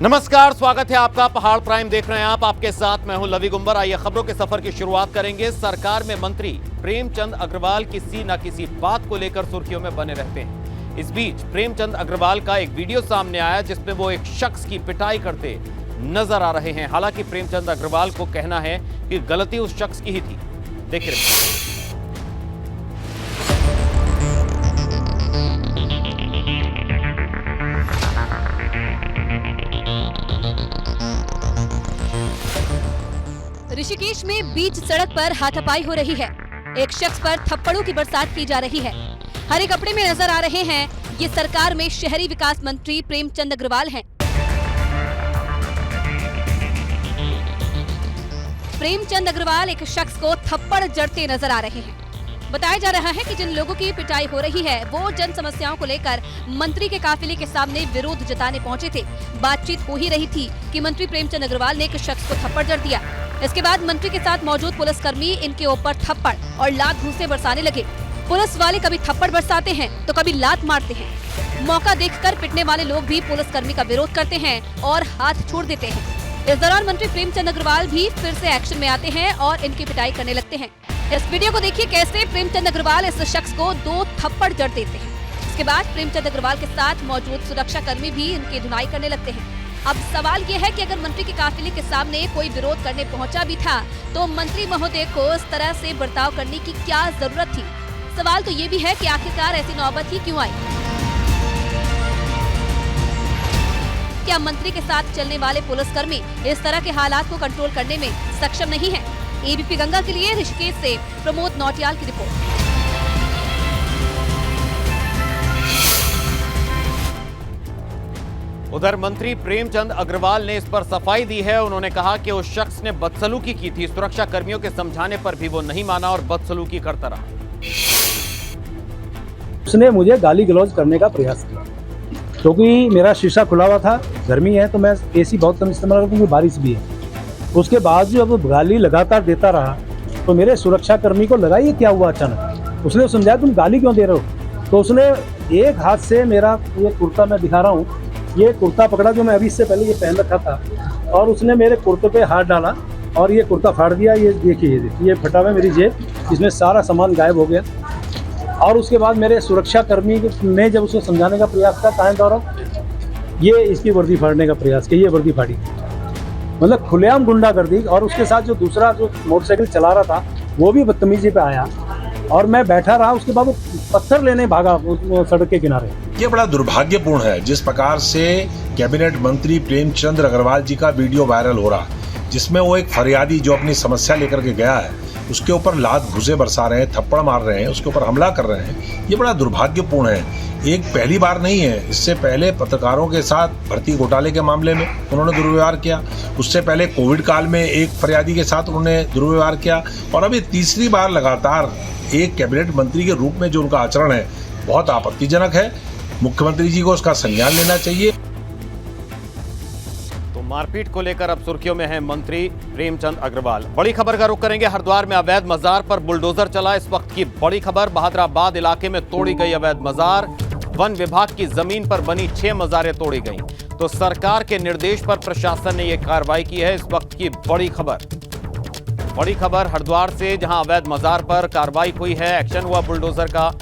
नमस्कार, स्वागत है आपका। पहाड़ प्राइम देख रहे हैं आप। आपके साथ मैं हूं लवी गुंबर। आइए खबरों के सफर की शुरुआत करेंगे। सरकार में मंत्री प्रेमचंद अग्रवाल किसी न किसी बात को लेकर सुर्खियों में बने रहते हैं। इस बीच प्रेमचंद अग्रवाल का एक वीडियो सामने आया जिसमें वो एक शख्स की पिटाई करते नजर आ रहे हैं। हालांकि प्रेमचंद अग्रवाल को कहना है कि गलती उस शख्स की ही थी। देखिए ऋषिकेश में बीच सड़क पर हाथापाई हो रही है। एक शख्स पर थप्पड़ों की बरसात की जा रही है। हरे कपड़े में नजर आ रहे हैं ये सरकार में शहरी विकास मंत्री प्रेमचंद अग्रवाल हैं। प्रेमचंद अग्रवाल एक शख्स को थप्पड़ जड़ते नजर आ रहे हैं। बताया जा रहा है कि जिन लोगों की पिटाई हो रही है वो जन समस्याओं को लेकर मंत्री के काफिले के सामने विरोध जताने पहुंचे थे। बातचीत हो ही रही थी कि मंत्री प्रेमचंद अग्रवाल ने एक शख्स को थप्पड़ जड़ दिया। इसके बाद मंत्री के साथ मौजूद पुलिसकर्मी इनके ऊपर थप्पड़ और लात घूंसे बरसाने लगे। पुलिस वाले कभी थप्पड़ बरसाते हैं तो कभी लात मारते हैं। मौका देखकर पिटने वाले लोग भी पुलिसकर्मी का विरोध करते हैं और हाथ छोड़ देते हैं। इस दौरान मंत्री प्रेमचंद अग्रवाल भी फिर से एक्शन में आते हैं और इनकी पिटाई करने लगते हैं। इस वीडियो को देखिए कैसे प्रेमचंद अग्रवाल इस शख्स को 2 थप्पड़ जड़ देते हैं। इसके बाद प्रेमचंद अग्रवाल के साथ मौजूद सुरक्षा कर्मी भी इनकी धुनाई करने लगते हैं। अब सवाल ये है कि अगर मंत्री के काफिले के सामने कोई विरोध करने पहुंचा भी था तो मंत्री महोदय को इस तरह से बर्ताव करने की क्या जरूरत थी। सवाल तो ये भी है कि आखिरकार ऐसी नौबत ही क्यों आई। क्या मंत्री के साथ चलने वाले पुलिसकर्मी इस तरह के हालात को कंट्रोल करने में सक्षम नहीं है? एबीपी गंगा के लिए ऋषिकेश से प्रमोद नौटियाल की रिपोर्ट। उधर मंत्री प्रेमचंद अग्रवाल ने इस पर सफाई दी है। उन्होंने कहा कि उस शख्स ने बदसलूकी की थी। सुरक्षा कर्मियों के समझाने पर भी वो नहीं माना और बदसलूकी करता रहा। उसने मुझे गाली गलौज करने का प्रयास किया क्योंकि मेरा शीशा खुला हुआ था। गर्मी है तो मैं एसी बहुत कम इस्तेमाल करता हूँ क्योंकि बारिश भी है। उसके बाद जो अब गाली लगातार देता रहा तो मेरे सुरक्षा कर्मी को लगा ये क्या हुआ अचानक। उसने समझाया तुम गाली क्यों दे रहे हो। तो उसने एक हाथ से मेरा ये कुर्ता मैं दिखा रहा हूँ, ये कुर्ता पकड़ा जो मैं अभी इससे पहले ये पहन रखा था और उसने मेरे कुर्ते पे हाथ डाला और ये कुर्ता फाड़ दिया। ये देखिए ये फटा हुआ मेरी जेब, इसमें सारा सामान गायब हो गया। और उसके बाद मेरे सुरक्षा कर्मी ने जब उसको समझाने का प्रयास किया कहाँ गौरव, ये इसकी वर्दी फाड़ने का प्रयास किया, ये वर्दी फाड़ी। मतलब खुलेआम गुंडागर्दी। और उसके साथ जो दूसरा जो मोटरसाइकिल चला रहा था वो भी बदतमीजी पे आया और मैं बैठा रहा। उसके बाद वो पत्थर लेने भागा सड़क के किनारे। ये बड़ा दुर्भाग्यपूर्ण है जिस प्रकार से कैबिनेट मंत्री प्रेमचंद अग्रवाल जी का वीडियो वायरल हो रहा, जिसमें वो एक फरियादी जो अपनी समस्या लेकर के गया है उसके ऊपर लात घूंसे बरसा रहे हैं, थप्पड़ मार रहे हैं, उसके ऊपर हमला कर रहे हैं। ये बड़ा दुर्भाग्यपूर्ण है। एक पहली बार नहीं है, इससे पहले पत्रकारों के साथ भर्ती घोटाले के मामले में उन्होंने दुर्व्यवहार किया। उससे पहले कोविड काल में एक फरियादी के साथ उन्होंने दुर्व्यवहार किया और अभी तीसरी बार लगातार एक कैबिनेट मंत्री के रूप में जो उनका आचरण है बहुत आपत्तिजनक है। मुख्यमंत्री जी को उसका संज्ञान लेना चाहिए। तो मारपीट को लेकर अब सुर्खियों में है मंत्री प्रेमचंद अग्रवाल। बड़ी खबर का रुख करेंगे। हरिद्वार में अवैध मजार पर बुलडोजर चला। इस वक्त की बड़ी खबर, बहादुराबाद इलाके में तोड़ी गई अवैध मजार। वन विभाग की जमीन पर बनी 6 मजारें तोड़ी गई। तो सरकार के निर्देश पर प्रशासन ने यह कार्रवाई की है। इस वक्त की बड़ी खबर हरिद्वार से, जहां अवैध मजार पर कार्रवाई हुई है। एक्शन हुआ बुलडोजर का।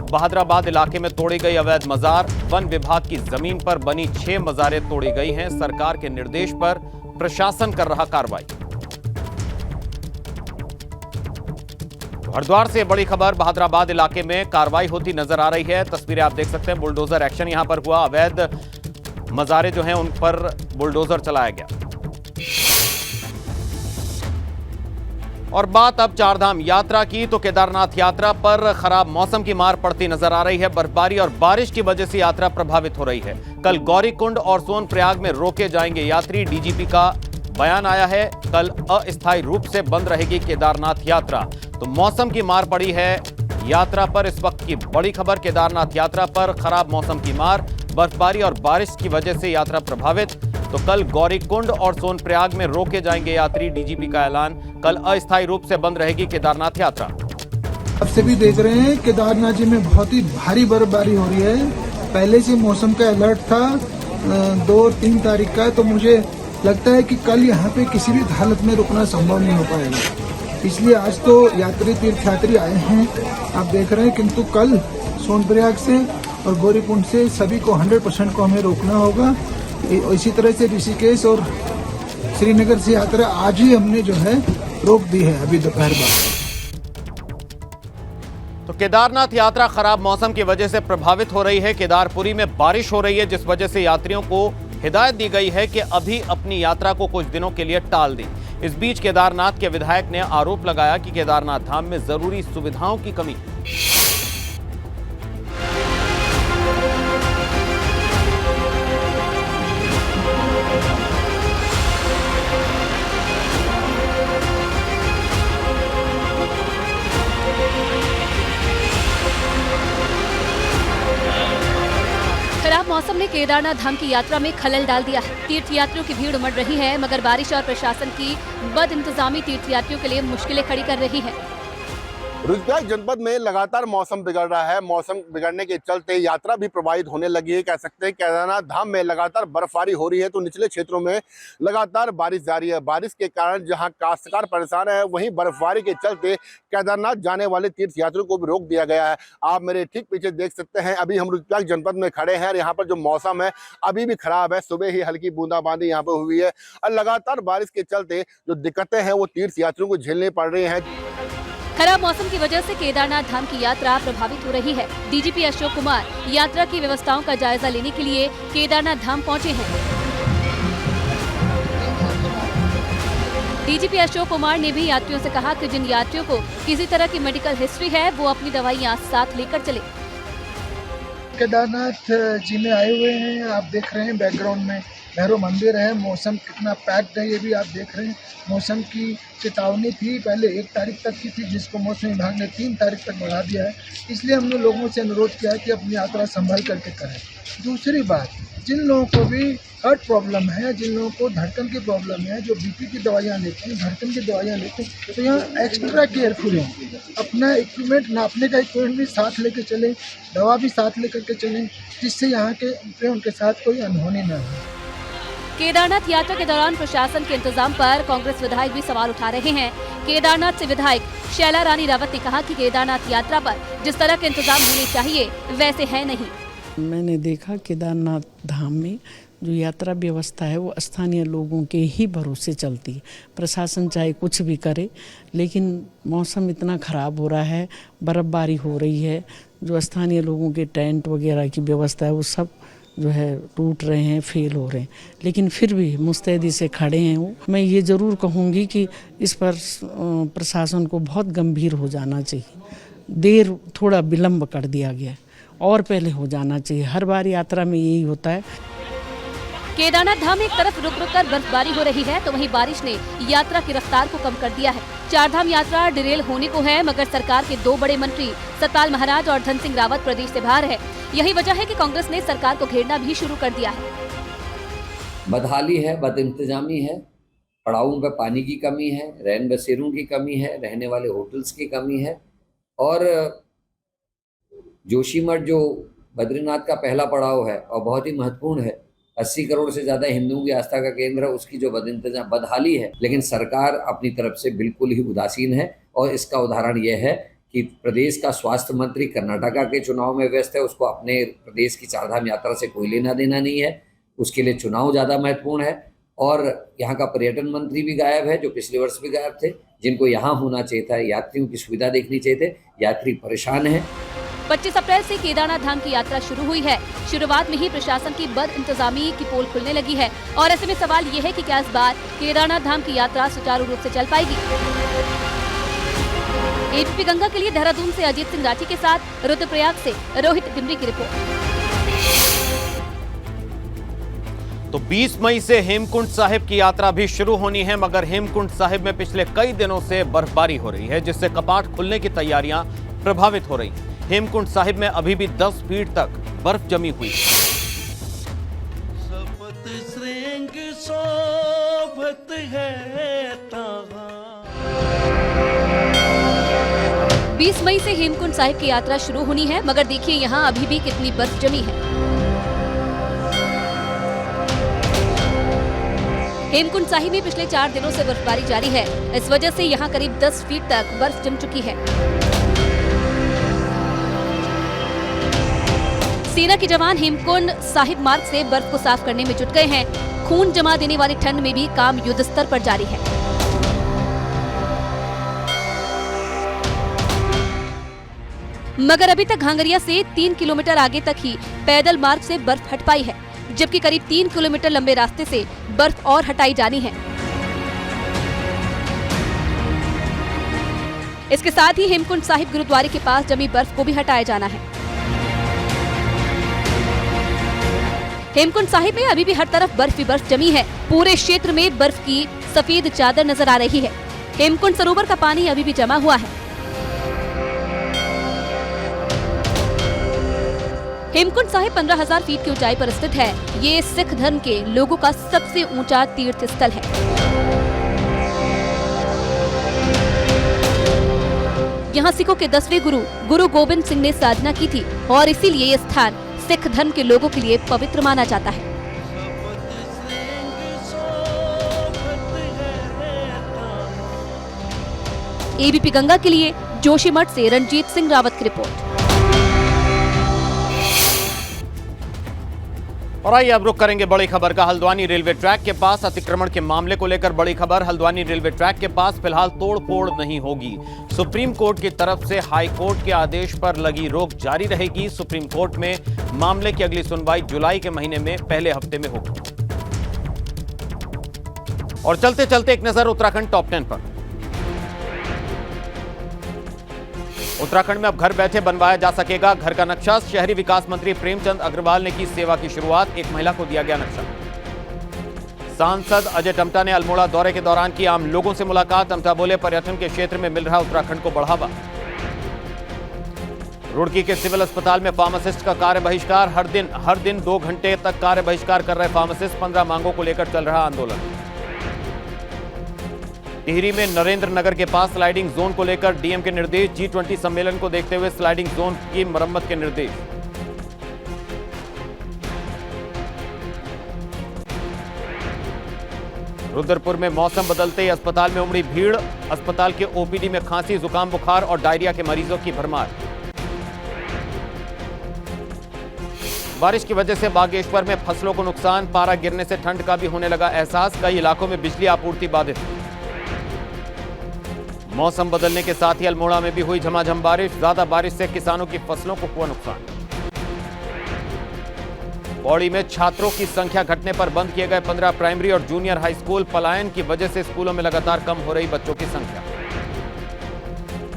बहादुराबाद इलाके में तोड़ी गई अवैध मजार। वन विभाग की जमीन पर बनी 6 मजारें तोड़ी गई हैं। सरकार के निर्देश पर प्रशासन कर रहा कार्रवाई। हरिद्वार से बड़ी खबर, बहादुराबाद इलाके में कार्रवाई होती नजर आ रही है। तस्वीरें आप देख सकते हैं। बुलडोजर एक्शन यहां पर हुआ। अवैध मजारें जो हैं उन पर बुलडोजर चलाया गया। और बात अब चारधाम यात्रा की, तो केदारनाथ यात्रा पर खराब मौसम की मार पड़ती नजर आ रही है। बर्फबारी और बारिश की वजह से यात्रा प्रभावित हो रही है। कल गौरीकुंड और सोनप्रयाग में रोके जाएंगे यात्री। डीजीपी का बयान आया है। कल अस्थायी रूप से बंद रहेगी केदारनाथ यात्रा। तो मौसम की मार पड़ी है यात्रा पर। इस वक्त की बड़ी खबर, केदारनाथ यात्रा पर खराब मौसम की मार, बर्फबारी और बारिश की वजह से यात्रा प्रभावित। तो कल गौरीकुंड और सोनप्रयाग में रोके जाएंगे यात्री। डीजीपी का ऐलान। कल अस्थायी रूप से बंद रहेगी केदारनाथ यात्रा। अब से भी देख रहे हैं केदारनाथ जी में बहुत ही भारी बर्फबारी हो रही है। पहले से मौसम का अलर्ट था 2 और 3 तारीख का है, तो मुझे लगता है कि कल यहाँ पे किसी भी हालत में रुकना संभव नहीं हो पाएगा। इसलिए आज तो यात्री तीर्थयात्री आए हैं, आप देख रहे हैं, किंतु कल सोनप्रयाग से और गौरीकुंड से सभी को 100% को हमें रोकना होगा। इसी तरह से ऋषिकेश और श्रीनगर से यात्रा आज ही हमने जो है रोक दी है अभी दोपहर बाद। तो केदारनाथ यात्रा खराब मौसम की वजह से प्रभावित हो रही है। केदारपुरी में बारिश हो रही है, जिस वजह से यात्रियों को हिदायत दी गई है कि अभी अपनी यात्रा को कुछ दिनों के लिए टाल दें। इस बीच केदारनाथ के विधायक ने आरोप लगाया कि केदारनाथ धाम में जरूरी सुविधाओं की कमी है। खराब मौसम ने केदारनाथ धाम की यात्रा में खलल डाल दिया है। तीर्थयात्रियों की भीड़ उमड़ रही है, मगर बारिश और प्रशासन की बदइंतजामी तीर्थयात्रियों के लिए मुश्किलें खड़ी कर रही है। रुद्रप्रयाग जनपद में लगातार मौसम बिगड़ रहा है। मौसम बिगड़ने के चलते यात्रा भी प्रभावित होने लगी है। कह सकते हैं केदारनाथ धाम में लगातार बर्फबारी हो रही है, तो निचले क्षेत्रों में लगातार बारिश जारी है। बारिश के कारण जहां काश्तकार परेशान है, वहीं बर्फबारी के चलते केदारनाथ जाने वाले तीर्थयात्रियों को भी रोक दिया गया है। आप मेरे ठीक पीछे देख सकते हैं, अभी हम रुद्रप्रयाग जनपद में खड़े हैं और यहाँ पर जो मौसम है अभी भी खराब है। सुबह ही हल्की बूंदाबांदी यहाँ पर हुई है और लगातार बारिश के चलते जो दिक्कतें हैं वो तीर्थयात्रियों को झेलनी पड़ रही हैं। खराब मौसम की वजह से केदारनाथ धाम की यात्रा प्रभावित हो रही है। डीजीपी अशोक कुमार यात्रा की व्यवस्थाओं का जायजा लेने के लिए केदारनाथ धाम पहुंचे हैं। डीजीपी अशोक कुमार ने भी यात्रियों से कहा कि जिन यात्रियों को किसी तरह की मेडिकल हिस्ट्री है, वो अपनी दवाइयां साथ लेकर चले। केदारनाथ जी में आए हुए हैं, आप देख रहे हैं बैकग्राउंड में भैरव मंदिर है। मौसम कितना पैक्ड है ये भी आप देख रहे हैं। मौसम की चेतावनी थी पहले 1 तारीख तक की थी, जिसको मौसम विभाग ने 3 तारीख तक बढ़ा दिया है। इसलिए हमने लोगों से अनुरोध किया कि अपनी यात्रा संभाल करके करें। दूसरी बात, जिन लोगों को भी हार्ट प्रॉब्लम है, जिन लोगों को धड़कन की प्रॉब्लम है, जो बीपी की दवाइयाँ लेते हैं, धड़कन की दवाइयाँ लेते हैं, तो यहाँ एक्स्ट्रा केयरफुल हैं। अपना इक्विपमेंट, नापने का इक्विपमेंट भी साथ लेके चलें, दवा भी साथ लेकर के चलें, जिससे यहाँ के उनके साथ कोई अनहोनी न हो। केदारनाथ यात्रा के दौरान प्रशासन के इंतजाम पर कांग्रेस विधायक भी सवाल उठा रहे हैं। केदारनाथ से विधायक शैला रानी रावत ने कहा कि केदारनाथ यात्रा पर जिस तरह के इंतजाम होने चाहिए वैसे है नहीं। मैंने देखा केदारनाथ धाम में जो यात्रा व्यवस्था है वो स्थानीय लोगों के ही भरोसे चलती है। प्रशासन चाहे कुछ भी करे, लेकिन मौसम इतना ख़राब हो रहा है, बर्फ़बारी हो रही है, जो स्थानीय लोगों के टेंट वगैरह की व्यवस्था है वो सब जो है टूट रहे हैं, फेल हो रहे हैं। लेकिन फिर भी मुस्तैदी से खड़े हैं वो। मैं ये ज़रूर कहूँगी कि इस पर प्रशासन को बहुत गंभीर हो जाना चाहिए। थोड़ा विलम्ब कर दिया गया और पहले हो जाना चाहिए। हर बार यात्रा में यही होता है। केदारनाथ धाम में एक तरफ रुक रुक कर बर्फबारी हो रही है, तो वहीं बारिश ने यात्रा की रफ्तार को कम कर दिया है। 4 धाम यात्रा डिरेल होने को है, मगर सरकार के 2 बड़े मंत्री सतपाल महाराज और धन सिंह रावत प्रदेश से बाहर है। यही वजह है कि कांग्रेस ने सरकार को घेरना भी शुरू कर दिया है। बदहाली है, बदइंतजामी है, पड़ावों पर पानी की कमी है, रैन बसेरों की कमी है, रहने वाले होटल्स की कमी है। और जोशीमठ जो बद्रीनाथ का पहला पड़ाव है और बहुत ही महत्वपूर्ण है, 80 करोड़ से ज़्यादा हिंदुओं की आस्था का केंद्र है, उसकी जो बदहाली है, लेकिन सरकार अपनी तरफ से बिल्कुल ही उदासीन है। और इसका उदाहरण यह है कि प्रदेश का स्वास्थ्य मंत्री कर्नाटका के चुनाव में व्यस्त है, उसको अपने प्रदेश की 4 धाम यात्रा से कोई लेना देना नहीं है, उसके लिए चुनाव ज़्यादा महत्वपूर्ण है। और यहाँ का पर्यटन मंत्री भी गायब है, जो पिछले वर्ष भी गायब थे, जिनको यहाँ होना चाहिए था, यात्रियों की सुविधा देखनी चाहिए थे। यात्री परेशान है। 25 अप्रैल से केदारनाथ धाम की यात्रा शुरू हुई है। शुरुआत में ही प्रशासन की बद इंतजामी की पोल खुलने लगी है, और ऐसे में सवाल ये है कि क्या इस बार केदारनाथ धाम की यात्रा सुचारू रूप से चल पाएगी। एबीपी गंगा के लिए देहरादून से अजीत सिंह राठी के साथ रुद्रप्रयाग से रोहित डिमरी की रिपोर्ट। तो 20 मई से हेमकुंड साहिब की यात्रा भी शुरू होनी है, मगर हेमकुंड साहिब में पिछले कई दिनों से बर्फबारी हो रही है, जिससे कपाट खुलने की तैयारियां प्रभावित हो रही हैं। हेमकुंड साहिब में अभी भी 10 फीट तक बर्फ जमी हुई है। 20 मई से हेमकुंड साहिब की यात्रा शुरू होनी है, मगर देखिए यहाँ अभी भी कितनी बर्फ जमी है। हेमकुंड साहिब में पिछले 4 दिनों से बर्फबारी जारी है। इस वजह से यहाँ करीब 10 फीट तक बर्फ जम चुकी है। सेना के जवान हेमकुंड साहिब मार्ग से बर्फ को साफ करने में जुट गए हैं। खून जमा देने वाली ठंड में भी काम युद्ध स्तर पर जारी है। मगर अभी तक घांगरिया से 3 किलोमीटर आगे तक ही पैदल मार्ग से बर्फ हट पाई है, जबकि करीब 3 किलोमीटर लंबे रास्ते से बर्फ और हटाई जानी है। इसके साथ ही हेमकुंड साहिब गुरुद्वारे के पास जमी बर्फ को भी हटाया जाना है। हेमकुंड साहिब में अभी भी हर तरफ बर्फ ही बर्फ जमी है। पूरे क्षेत्र में बर्फ की सफेद चादर नजर आ रही है। हेमकुंड सरोवर का पानी अभी भी जमा हुआ है। हेमकुंड साहिब 15,000 फीट की ऊंचाई पर स्थित है। ये सिख धर्म के लोगों का सबसे ऊंचा तीर्थ स्थल है। यहाँ सिखों के 10वें गुरु गोविंद सिंह ने साधना की थी और इसीलिए ये स्थान सिख धर्म के लोगों के लिए पवित्र माना जाता है। एबीपी गंगा के लिए जोशीमठ से रणजीत सिंह रावत की रिपोर्ट। और आइए अब रुक करेंगे बड़ी खबर का। हल्द्वानी रेलवे ट्रैक के पास अतिक्रमण के मामले को लेकर बड़ी खबर। हल्द्वानी रेलवे ट्रैक के पास फिलहाल तोड़-फोड़ नहीं होगी। सुप्रीम कोर्ट की तरफ से हाई कोर्ट के आदेश पर लगी रोक जारी रहेगी। सुप्रीम कोर्ट में मामले की अगली सुनवाई जुलाई के महीने में पहले हफ्ते में होगी। और चलते चलते एक नजर उत्तराखंड टॉप 10 पर। उत्तराखंड में अब घर बैठे बनवाया जा सकेगा घर का नक्शा। शहरी विकास मंत्री प्रेमचंद अग्रवाल ने की सेवा की शुरुआत। एक महिला को दिया गया नक्शा। सांसद अजय टम्टा ने अल्मोड़ा दौरे के दौरान की आम लोगों से मुलाकात। टम्टा बोले, पर्यटन के क्षेत्र में मिल रहा उत्तराखंड को बढ़ावा। रुड़की के सिविल अस्पताल में फार्मासिस्ट का कार्य बहिष्कार। हर दिन 2 घंटे तक कार्य बहिष्कार कर रहे फार्मासिस्ट। 15 मांगों को लेकर चल रहा आंदोलन। टिहरी में नरेंद्र नगर के पास स्लाइडिंग जोन को लेकर डीएम के निर्देश। G20 सम्मेलन को देखते हुए स्लाइडिंग जोन की मरम्मत के निर्देश। रुद्रपुर में मौसम बदलते ही अस्पताल में उमड़ी भीड़। अस्पताल के ओपीडी में खांसी, जुकाम, बुखार और डायरिया के मरीजों की भरमार। बारिश की वजह से बागेश्वर में फसलों को नुकसान। पारा गिरने से ठंड का भी होने लगा एहसास। कई इलाकों में बिजली आपूर्ति बाधित। मौसम बदलने के साथ ही अल्मोड़ा में भी हुई झमाझम बारिश। ज्यादा बारिश से किसानों की फसलों को हुआ नुकसान। पौड़ी में छात्रों की संख्या घटने पर बंद किए गए 15 प्राइमरी और जूनियर हाई स्कूल। पलायन की वजह से स्कूलों में लगातार कम हो रही बच्चों की संख्या।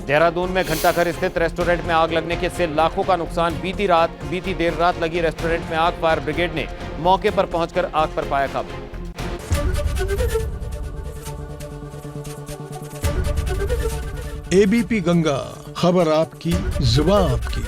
देहरादून में घंटाघर स्थित रेस्टोरेंट में आग लगने से लाखों का नुकसान। बीती देर रात लगी रेस्टोरेंट में आग। फायर ब्रिगेड ने मौके पर पहुंचकर आग पर पाया काबू। एबीपी गंगा, खबर आपकी, जुबान आपकी।